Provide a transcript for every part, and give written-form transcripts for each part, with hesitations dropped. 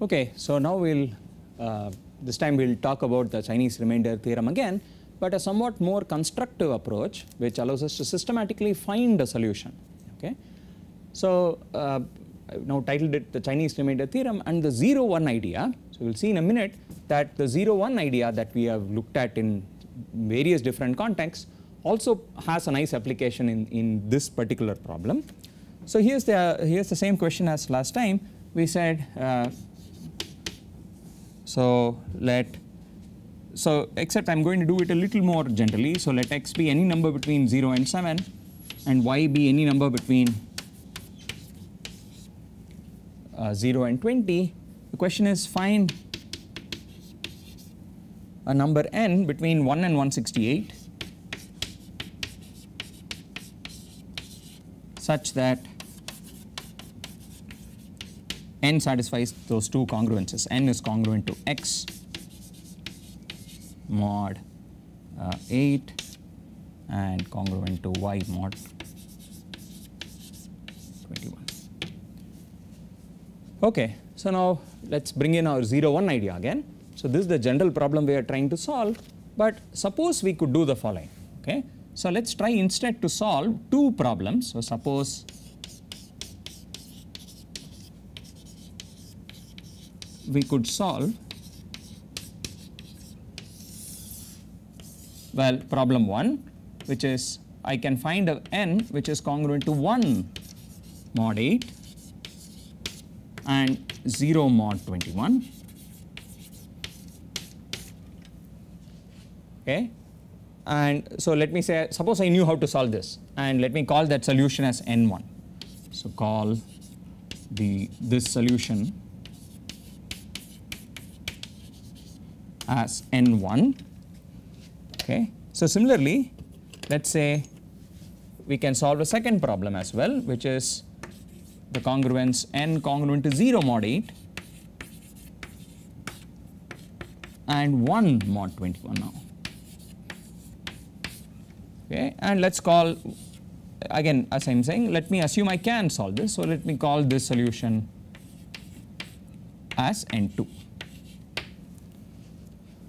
Okay, so now this time we'll talk about the Chinese remainder theorem again, but a somewhat more constructive approach which allows us to systematically find a solution. Okay, so I've now titled it the Chinese remainder theorem and the 0-1 idea. So we'll see in a minute that the 0-1 idea that we have looked at in various different contexts also has a nice application in this particular problem. So here's the same question as last time. We said except I'm going to do it a little more generally. So let x be any number between 0 and 7 and y be any number between 0 and 20. The question is find a number n between 1 and 168 such that n satisfies those two congruences. N is congruent to x mod 8 and congruent to y mod 21. Okay, so now let's bring in our 0-1 idea again. So this is the general problem we are trying to solve, but suppose we could do the following. Okay, so let's try instead to solve two problems. So suppose we could solve, well, problem 1, which is I can find a n which is congruent to 1 mod 8 and 0 mod 21. Okay, and so let me say, suppose I knew how to solve this, and let me call that solution as n1. So call this solution as n1. Okay, so similarly, let's say we can solve a second problem as well, which is the congruence n congruent to 0 mod 8 and 1 mod 21 now. Okay, and let's call, again as I'm saying, let me assume I can solve this. So let me call this solution as n2.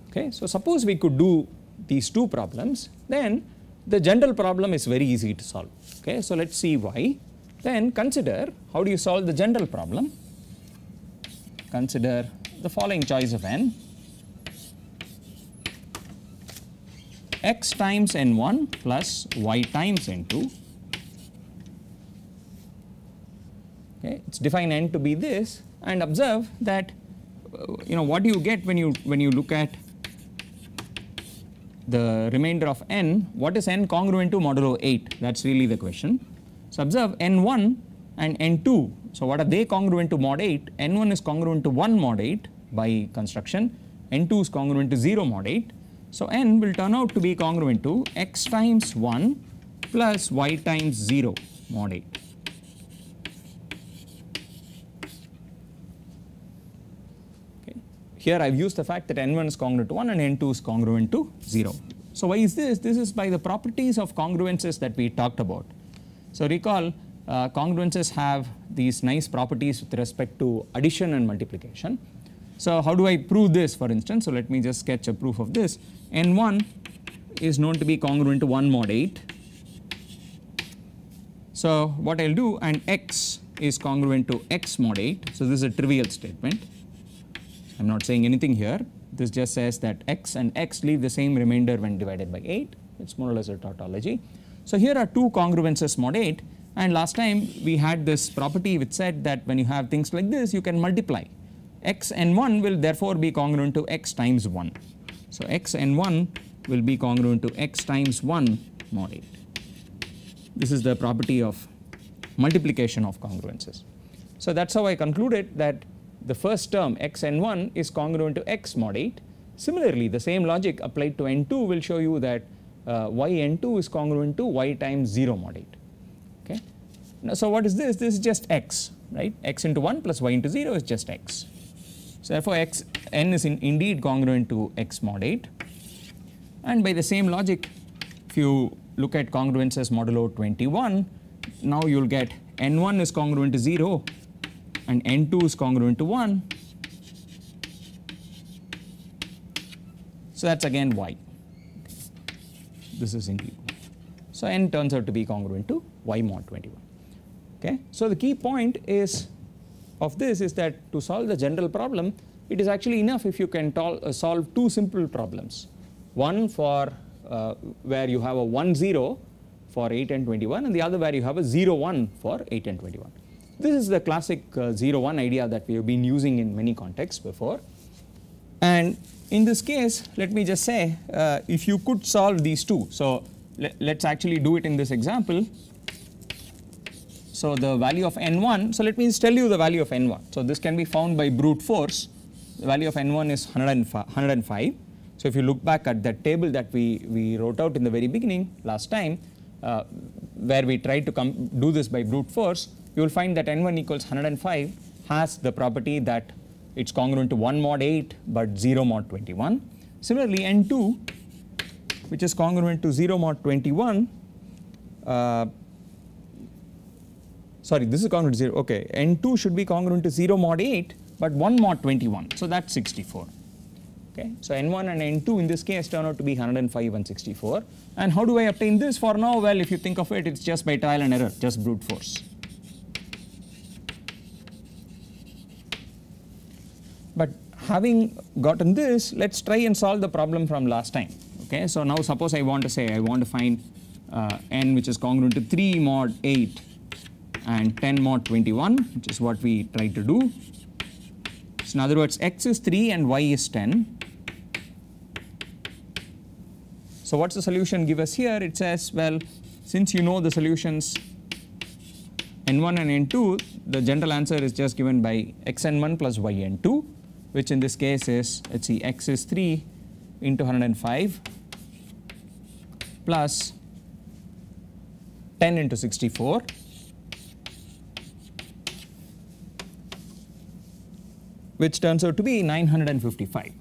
Okay, so suppose we could do these two problems, then the general problem is very easy to solve. Okay, so let's see why. Then consider, how do you solve the general problem? Consider the following choice of n: x times n1 plus y times n2. Okay, it's define n to be this, and observe that what do you get when you look at the remainder of n? What is n congruent to modulo 8? That's really the question. So observe n1 and n2. So what are they congruent to mod 8? n1 is congruent to 1 mod 8 by construction. n2 is congruent to 0 mod 8. So n will turn out to be congruent to x times 1 plus y times 0 mod 8. Okay. Here I've used the fact that n1 is congruent to 1 and n2 is congruent to 0. So why is this? This is by the properties of congruences that we talked about. So recall, congruences have these nice properties with respect to addition and multiplication. So how do I prove this, for instance? So let me just sketch a proof of this. n1 is known to be congruent to 1 mod 8. So what I'll do, and x is congruent to x mod 8. So this is a trivial statement. I'm not saying anything here. This just says that x and x leave the same remainder when divided by 8. It's more or less a tautology. So here are two congruences mod 8, and last time we had this property which said that when you have things like this, you can multiply. X n1 will therefore be congruent to x times 1. So x n1 will be congruent to x times 1 mod 8. This is the property of multiplication of congruences. So that's how I concluded that the first term x n1 is congruent to x mod 8. Similarly, the same logic applied to n2 will show you that y n2 is congruent to y times 0 mod 8. Okay. Now, so what is this? This is just x, right? X into 1 plus y into 0 is just x. So therefore n is indeed congruent to x mod 8. And by the same logic, if you look at congruences modulo 21, now you'll get n1 is congruent to 0 and n2 is congruent to 1, So that's again y. This is indeed y. So n turns out to be congruent to y mod 21. Okay. So the key point is of this is that to solve the general problem, it is actually enough if you can solve two simple problems. One for where you have a 1 0 for 8 and 21, and the other where you have a 0 1 for 8 and 21. This is the classic 0 1 idea that we have been using in many contexts before. And in this case, let me just say, if you could solve these two, so let's actually do it in this example. So the value of n1, so let me just tell you the value of n1. So this can be found by brute force. The value of n1 is 105. So if you look back at that table that we wrote out in the very beginning last time, where we tried to do this by brute force, you will find that n1 equals 105 has the property that it's congruent to 1 mod 8 but 0 mod 21. Similarly, n2, which is congruent to 0 mod 21, sorry, this is congruent to 0, okay, n2 should be congruent to 0 mod 8 but 1 mod 21, so that's 64. Okay. So n1 and n2 in this case turn out to be 105 and 64. And how do I obtain this for now? Well, if you think of it, it's just by trial and error, just brute force. But having gotten this, let's try and solve the problem from last time. Okay. So now suppose I want to say I want to find n which is congruent to 3 mod 8 and 10 mod 21, which is what we tried to do. So in other words, x is 3 and y is 10. So what's the solution give us here? It says, well, since you know the solutions n1 and n2, the general answer is just given by xn1 plus yn2, which in this case is, let's see, x is 3 into 105 plus 10 into 64. Which turns out to be 955.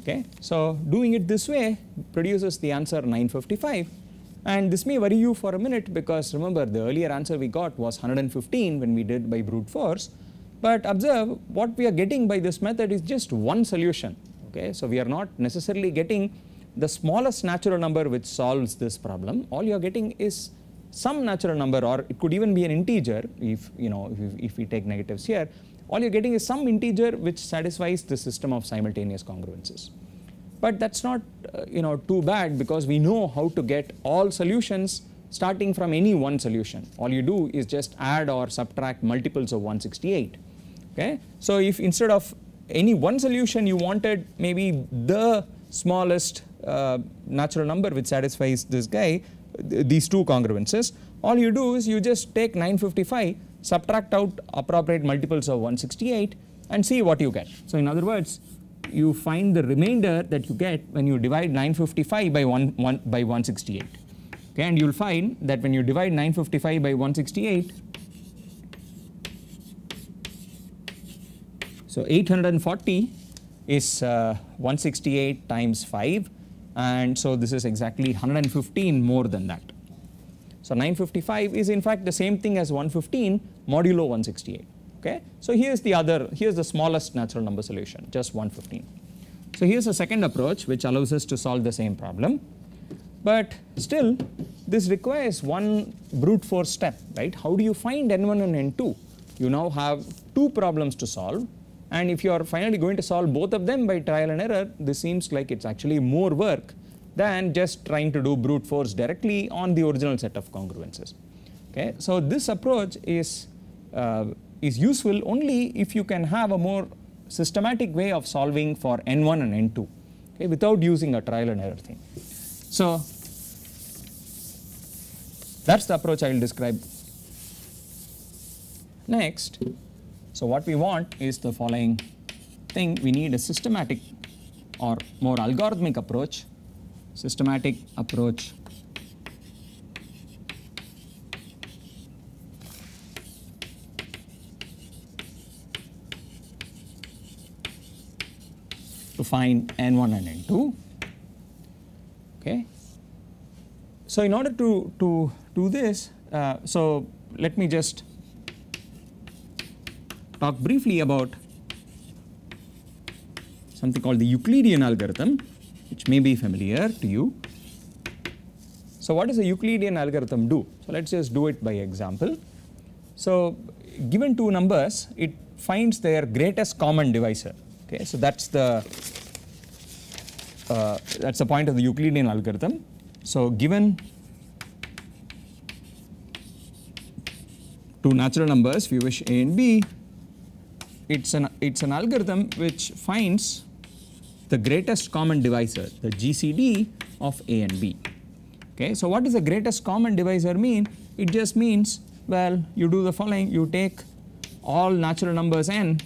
Okay. So doing it this way produces the answer 955, and this may worry you for a minute because remember the earlier answer we got was 115 when we did by brute force, but observe what we are getting by this method is just one solution. Okay. So we are not necessarily getting the smallest natural number which solves this problem. All you are getting is some natural number, or it could even be an integer if if we take negatives here. All you're getting is some integer which satisfies the system of simultaneous congruences. But that's not too bad because we know how to get all solutions starting from any one solution. All you do is just add or subtract multiples of 168. Okay? So if instead of any one solution you wanted maybe the smallest natural number which satisfies this guy, these two congruences, all you do is you just take 955, subtract out appropriate multiples of 168 and see what you get. So in other words, you find the remainder that you get when you divide 955 by 168. Okay, and you'll find that when you divide 955 by 168, so 840 is 168 times 5, and so this is exactly 115 more than that. So 955 is in fact the same thing as 115 modulo 168. Okay, so here's the smallest natural number solution, just 115. So here's a second approach which allows us to solve the same problem, but still this requires one brute force step, right? How do you find n1 and n2? You now have two problems to solve, and if you are finally going to solve both of them by trial and error, this seems like it's actually more work than just trying to do brute force directly on the original set of congruences. Okay, so this approach is useful only if you can have a more systematic way of solving for n1 and n2, okay, without using a trial and error thing. So that's the approach I will describe next. So what we want is the following thing. We need a systematic or more algorithmic approach. Systematic approach to find n1 and n2. Okay. So in order to do this, so let me just something called the Euclidean algorithm, which may be familiar to you. So what does a Euclidean algorithm do? So let's just do it by example. So given two numbers, it finds their greatest common divisor. Okay, so that's the point of the Euclidean algorithm. So given two natural numbers, if you wish A and B, it's an algorithm which finds the greatest common divisor, the GCD of A and B. Okay, so what does the greatest common divisor mean? It just means, well, you do the following: you take all natural numbers n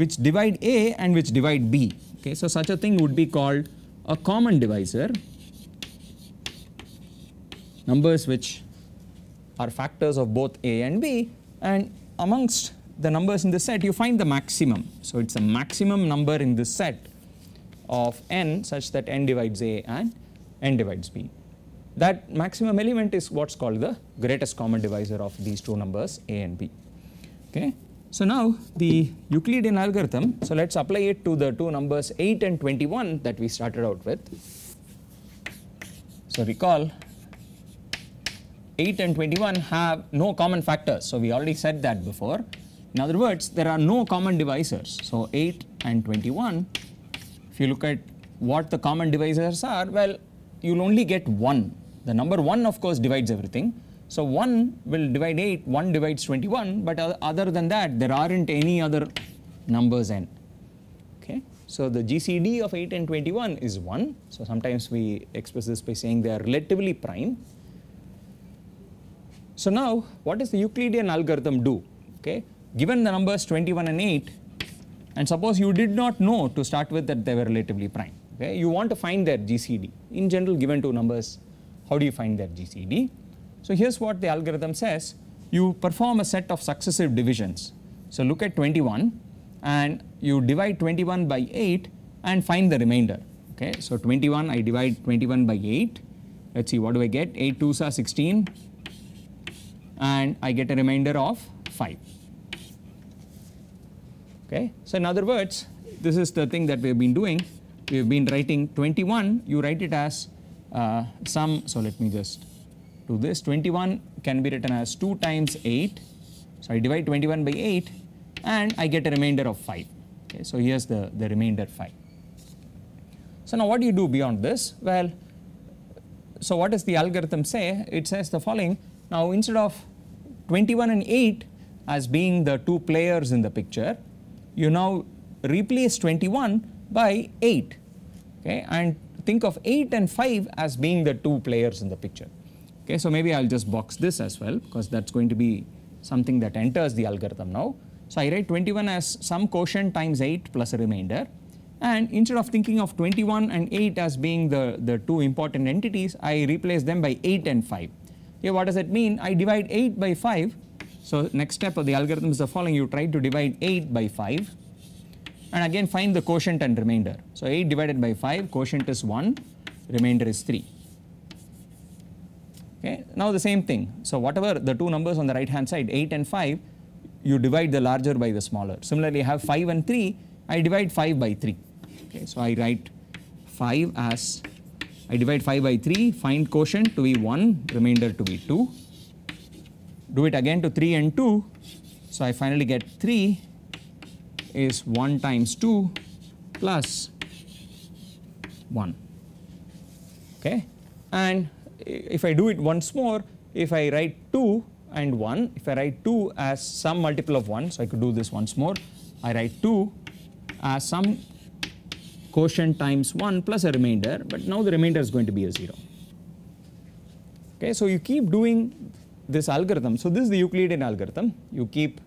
which divide A and which divide B. Okay, so such a thing would be called a common divisor. Numbers which are factors of both A and B, and amongst the numbers in this set you find the maximum. So it's a maximum number in this set of n such that n divides A and n divides B. That maximum element is what's called the greatest common divisor of these two numbers A and B. Okay. So now the Euclidean algorithm, so let's apply it to the two numbers 8 and 21 that we started out with. So recall 8 and 21 have no common factors. So we already said that before. In other words, there are no common divisors. So 8 and 21, if you look at what the common divisors are, well, you'll only get 1. The number 1 of course divides everything. So 1 will divide 8, 1 divides 21, but other than that there aren't any other numbers n. Okay. So the GCD of 8 and 21 is 1. So sometimes we express this by saying they are relatively prime. So now what does the Euclidean algorithm do? Okay. Given the numbers 21 and 8, and suppose you did not know to start with that they were relatively prime. Okay. You want to find their GCD. In general, given two numbers, how do you find their GCD? So here's what the algorithm says. You perform a set of successive divisions. So look at 21 and you divide 21 by 8 and find the remainder. Okay. So 21, I divide 21 by 8. Let's see, what do I get? 8 2s are 16 and I get a remainder of 5. Okay. So in other words, this is the thing that we have been doing. We have been writing 21, you write it as some, so let me just do this. 21 can be written as 2 times 8. So I divide 21 by 8 and I get a remainder of 5. Okay, so here's the remainder 5. So now what do you do beyond this? Well, so what does the algorithm say? It says the following. Now instead of 21 and 8 as being the two players in the picture, you now replace 21 by 8. Okay, and think of 8 and 5 as being the two players in the picture. Okay, so maybe I'll just box this as well because that's going to be something that enters the algorithm now. So I write 21 as some quotient times 8 plus a remainder, and instead of thinking of 21 and 8 as being the two important entities, I replace them by 8 and 5. Here what does that mean? I divide 8 by 5. So next step of the algorithm is the following. You try to divide 8 by 5 and again find the quotient and remainder. So 8 divided by 5, quotient is 1, remainder is 3. Okay. Now the same thing. So whatever the two numbers on the right hand side, 8 and 5, you divide the larger by the smaller. Similarly, I have 5 and 3, I divide 5 by 3. Okay. So I write 5 as, I divide 5 by 3, find quotient to be 1, remainder to be 2. Do it again to 3 and 2. So I finally get 3 is 1 times 2 plus 1. Okay. And if I do it once more, if I write 2 and 1, if I write 2 as some multiple of 1, so I could do this once more, I write 2 as some quotient times 1 plus a remainder, but now the remainder is going to be a 0. Okay, so you keep doing this algorithm. So this is the Euclidean algorithm. You keep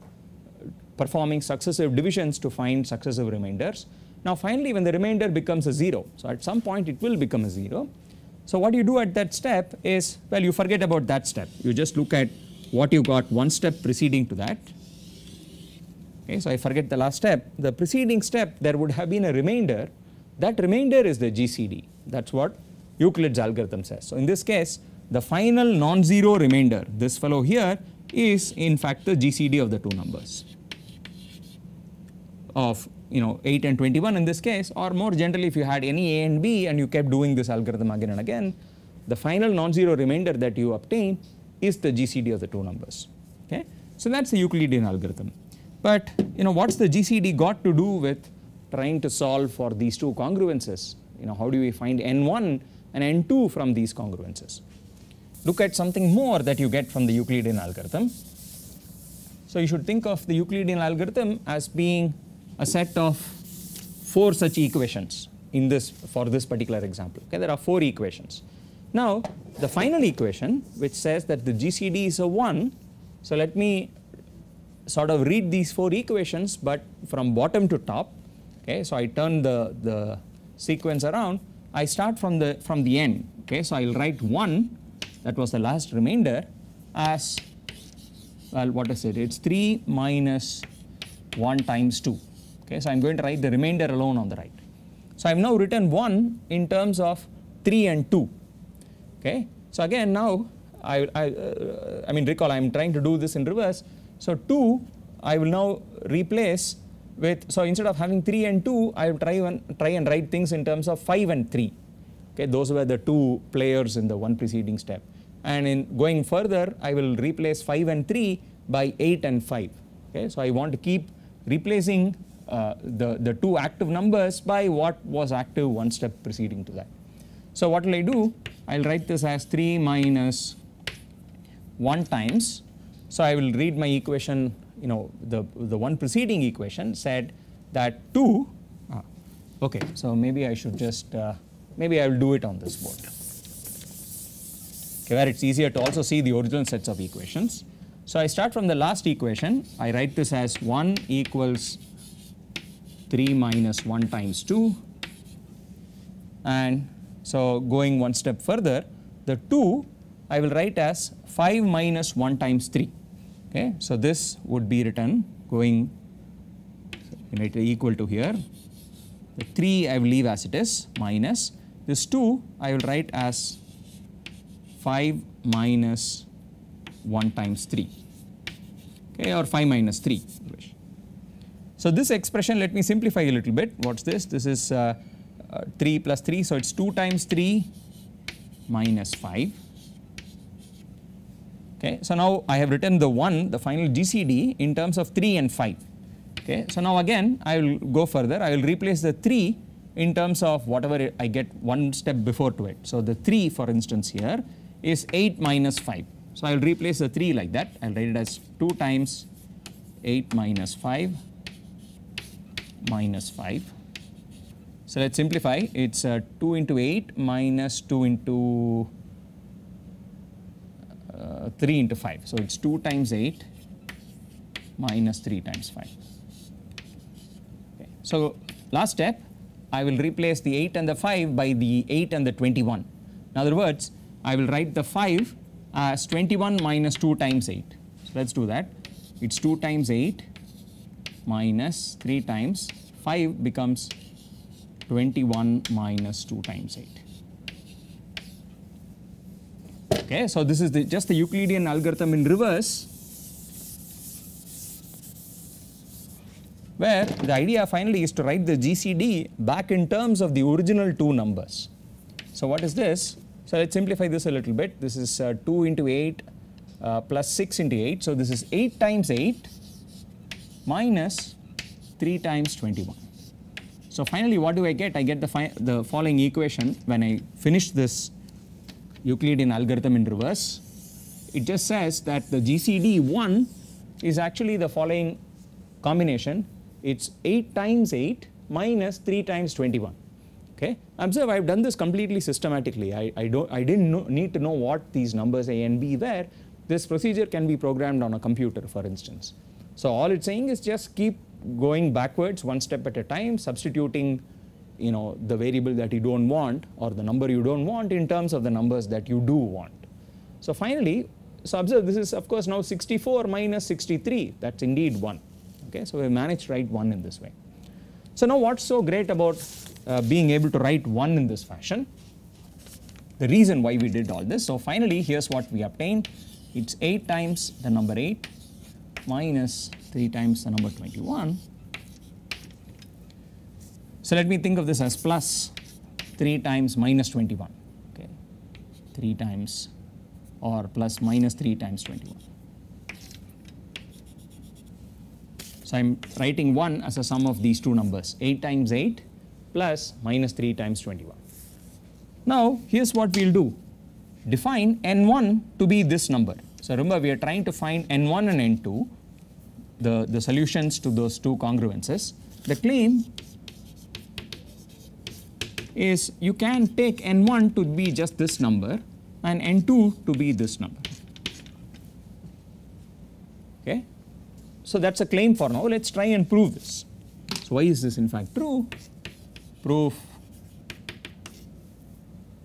performing successive divisions to find successive remainders. Now finally when the remainder becomes a 0, so at some point it will become a 0. So what you do at that step is, well, you forget about that step. You just look at what you got one step preceding to that. Okay, so I forget the last step. The preceding step, there would have been a remainder. That remainder is the GCD. That's what Euclid's algorithm says. So in this case, the final non-zero remainder, this fellow here, is in fact the GCD of the two numbers. of 8 and 21 in this case, or more generally if you had any a and b and you kept doing this algorithm again and again, the final non-zero remainder that you obtain is the GCD of the two numbers. Okay? So that's the Euclidean algorithm. But what's the GCD got to do with trying to solve for these two congruences? How do we find n1 and n2 from these congruences? Look at something more that you get from the Euclidean algorithm. So you should think of the Euclidean algorithm as being a set of 4 such equations for this particular example. Okay, there are 4 equations. Now the final equation which says that the GCD is a 1. So let me sort of read these 4 equations but from bottom to top. Okay, so I turn the sequence around. I start from the end. Okay, so I will write 1, that was the last remainder, as well, what is it? It's 3 minus 1 times 2. Okay, so I'm going to write the remainder alone on the right. So I've now written 1 in terms of 3 and 2. Okay, so again now I mean recall I'm trying to do this in reverse. So 2 I will now replace with, so instead of having 3 and 2 I will try and write things in terms of 5 and 3. Okay, those were the 2 players in the one preceding step. And in going further I will replace 5 and 3 by 8 and 5. Okay, so I want to keep replacing the 2 active numbers by what was active one step preceding to that. So what will I do? I will write this as 3 minus 1 times. So I will read my equation, the one preceding equation said that 2, okay, so maybe I should just, maybe I will do it on this board. Okay, where it's easier to also see the original sets of equations. So I start from the last equation. I write this as 1 equals 3 minus 1 times 2. And so going one step further, the 2 I will write as 5 minus 1 times 3. Okay, so this would be written going equal to here. The 3 I will leave as it is minus this 2 I will write as 5 minus 1 times 3. Okay, or 5 minus 3. So this expression, let me simplify a little bit. What's this? This is 3 plus 3, so it's 2 times 3 minus 5. Okay, so now I have written the 1, the final GCD, in terms of 3 and 5. Okay, so now again I will go further. I will replace the 3 in terms of whatever I get one step before to it. So the 3, for instance, here is 8 minus 5. So I will replace the 3 like that. I will write it as 2 times 8 minus 5 minus 5. So let's simplify. It's 2 into 8 minus 2 into 3 into 5. So it's 2 times 8 minus 3 times 5. Okay. So last step, I will replace the 8 and the 5 by the 8 and the 21. In other words, I will write the 5 as 21 minus 2 times 8. So let's do that. It's 2 times 8 minus 3 times 5 becomes 21 minus 2 times 8. Okay, so this is just the Euclidean algorithm in reverse, where the idea finally is to write the GCD back in terms of the original 2 numbers. So what is this? So let's simplify this a little bit. This is 2 into 8 plus 6 into 8. So this is 8 times 8 minus 3 times 21. So finally what do I get? I get the following equation when I finish this Euclidean algorithm in reverse. It just says that the GCD 1 is actually the following combination. It's 8 times 8 minus 3 times 21. Okay, observe I've done this completely systematically. I didn't need to know what these numbers A and B were. This procedure can be programmed on a computer, for instance. So all it's saying is just keep going backwards one step at a time, substituting the variable that you don't want or the number you don't want in terms of the numbers that you do want. So finally, so observe this is of course now 64 minus 63, that's indeed 1. Okay, so we managed to write 1 in this way. So now what's so great about being able to write 1 in this fashion? The reason why we did all this. So finally here's what we obtained. It's 8 times the number 8 minus 3 times the number 21 So let me think of this as plus 3 times minus 21, okay, 3 times or plus minus 3 times 21. So I'm writing 1 as a sum of these two numbers, 8 times 8 plus minus 3 times 21. Now here's what we'll do. Define n1 to be this number. So remember, we are trying to find n1 and n2, the solutions to those two congruences. The claim is you can take n1 to be just this number and n2 to be this number. Okay? So that's a claim for now. Let's try and prove this. So why is this in fact true? Proof.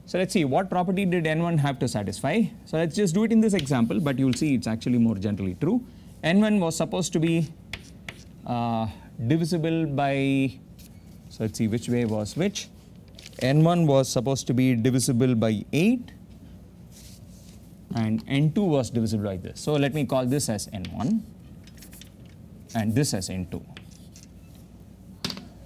So let's see, what property did n1 have to satisfy? So let's just do it in this example, but you'll see it's actually more generally true. n1 was supposed to be divisible by, so let's see which way was which. n1 was supposed to be divisible by 8 and n2 was divisible by this. So let me call this as n1 and this as n2.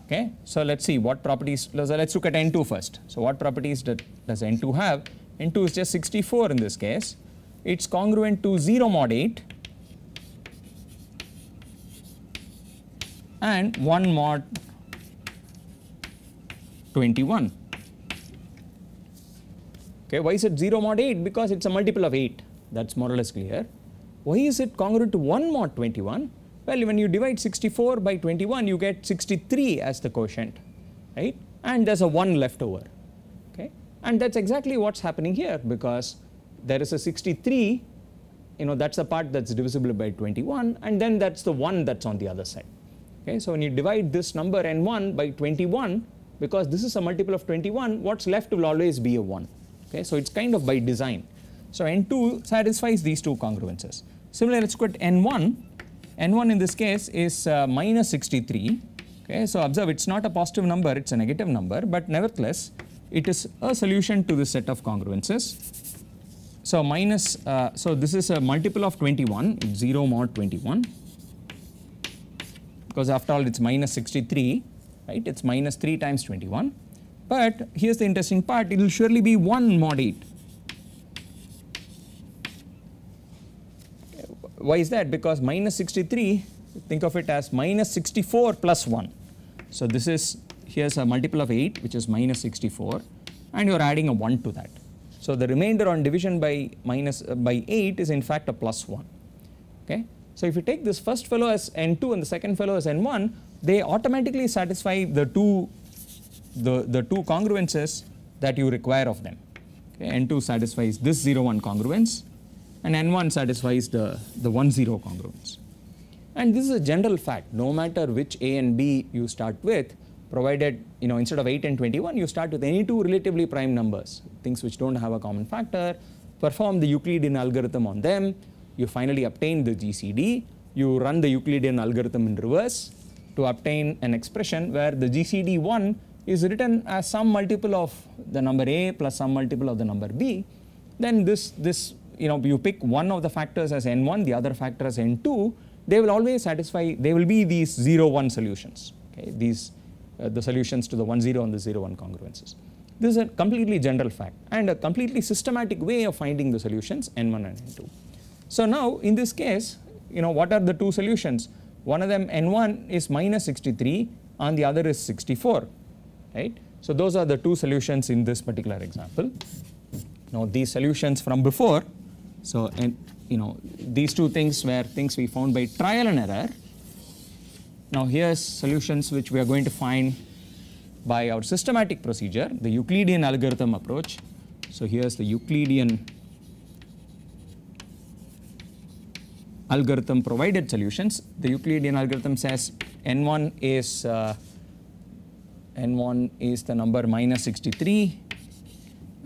Okay, so let's see what properties. Let's look at n2 first. So what properties does n2 have? n2 is just 64 in this case. It's congruent to 0 mod 8 and 1 mod 21. Okay, why is it 0 mod 8? Because it's a multiple of 8. That's more or less clear. Why is it congruent to 1 mod 21? Well, when you divide 64 by 21, you get 63 as the quotient, right? And there's a 1 left over. Okay, and that's exactly what's happening here, because there is a 63, that's the part that's divisible by 21, and then that's the 1 that's on the other side. Okay, so when you divide this number n1 by 21, because this is a multiple of 21, what's left will always be a 1. Okay, so it's kind of by design. So n2 satisfies these two congruences. Similarly, let's look at n1. n1 in this case is minus 63. Okay, so observe, it's not a positive number, it's a negative number, but nevertheless it is a solution to this set of congruences. So so this is a multiple of 21, it's 0 mod 21, because after all it's minus 63, right? It's minus 3 times 21. But here's the interesting part, it will surely be 1 mod 8. Why is that? Because minus 63, think of it as minus 64 plus 1. So this is, here's a multiple of 8, which is minus 64, and you're adding a 1 to that. So the remainder on division by 8 is in fact a plus 1. Okay? So if you take this first fellow as n2 and the second fellow as n1, they automatically satisfy the two congruences that you require of them. Okay? n2 satisfies this 0 1 congruence, and n1 satisfies the 1 0 congruence. And this is a general fact, no matter which a and b you start with, provided instead of 8 and 21 you start with any two relatively prime numbers, things which don't have a common factor, perform the Euclidean algorithm on them, you finally obtain the GCD, you run the Euclidean algorithm in reverse to obtain an expression where the GCD1 is written as some multiple of the number a plus some multiple of the number b. Then you pick one of the factors as n1, the other factor as n2, they will always satisfy, they will be these 0 1 solutions, okay? These the solutions to the 1 0 and the 0 1 congruences. This is a completely general fact and a completely systematic way of finding the solutions n1 and n2. So now in this case, what are the two solutions? One of them n1 is minus 63 and the other is 64, right? So those are the two solutions in this particular example. Now these solutions from before, so these two things were things we found by trial and error. Now here's solutions which we are going to find by our systematic procedure, the Euclidean algorithm approach. So here's the Euclidean algorithm provided solutions. The Euclidean algorithm says n1 is the number minus 63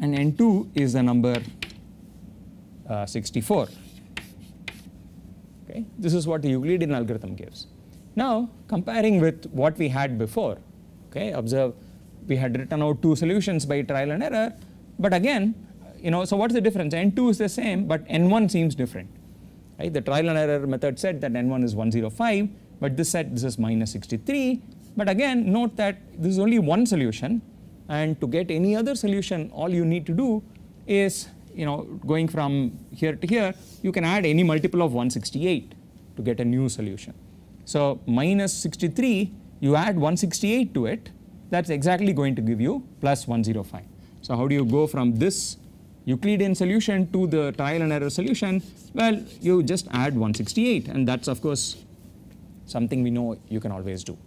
and n2 is the number 64. Okay, this is what the Euclidean algorithm gives. Now comparing with what we had before, okay, observe we had written out two solutions by trial and error, but again, so what's the difference? n2 is the same, but n1 seems different, right? The trial and error method said that n1 is 105, but this said this is minus 63. But again, note that this is only one solution, and to get any other solution, all you need to do is, going from here to here, you can add any multiple of 168 to get a new solution. So minus 63, you add 168 to it, that's exactly going to give you plus 105. So how do you go from this Euclidean solution to the trial and error solution? Well, you just add 168, and that's of course something we know you can always do.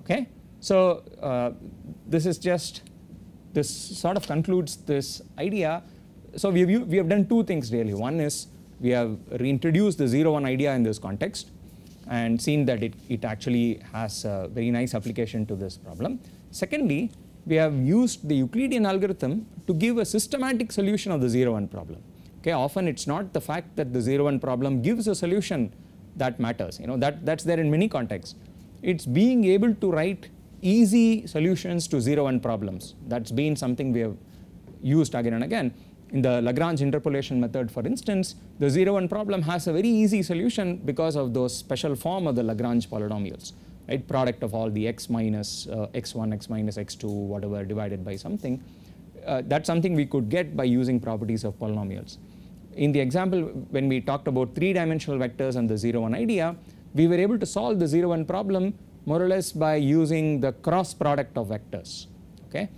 Okay, so this sort of concludes this idea. So we have done two things really. One is we have reintroduced the 0-1 idea in this context and seen that it actually has a very nice application to this problem. Secondly, we have used the Euclidean algorithm to give a systematic solution of the 0-1 problem. Okay, often it's not the fact that the 0-1 problem gives a solution that matters. That's there in many contexts. It's being able to write easy solutions to 0-1 problems. That's been something we have used again and again. In the Lagrange interpolation method, for instance, the 0-1 problem has a very easy solution because of those special form of the Lagrange polynomials, right? Product of all the x minus x1, x minus x2, whatever, divided by something. That's something we could get by using properties of polynomials. In the example, when we talked about 3-dimensional vectors and the 0-1 idea, we were able to solve the 0-1 problem more or less by using the cross product of vectors. Okay?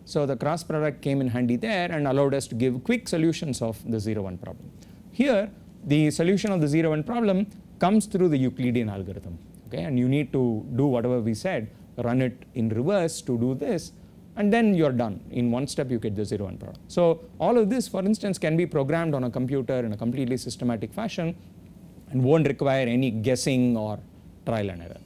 So the cross product came in handy there and allowed us to give quick solutions of the 0-1 problem. Here, the solution of the 0-1 problem comes through the Euclidean algorithm. Okay? And you need to do whatever we said, run it in reverse to do this, and then you're done. In one step, you get the 0-1 problem. So all of this, for instance, can be programmed on a computer in a completely systematic fashion and won't require any guessing or trial and error.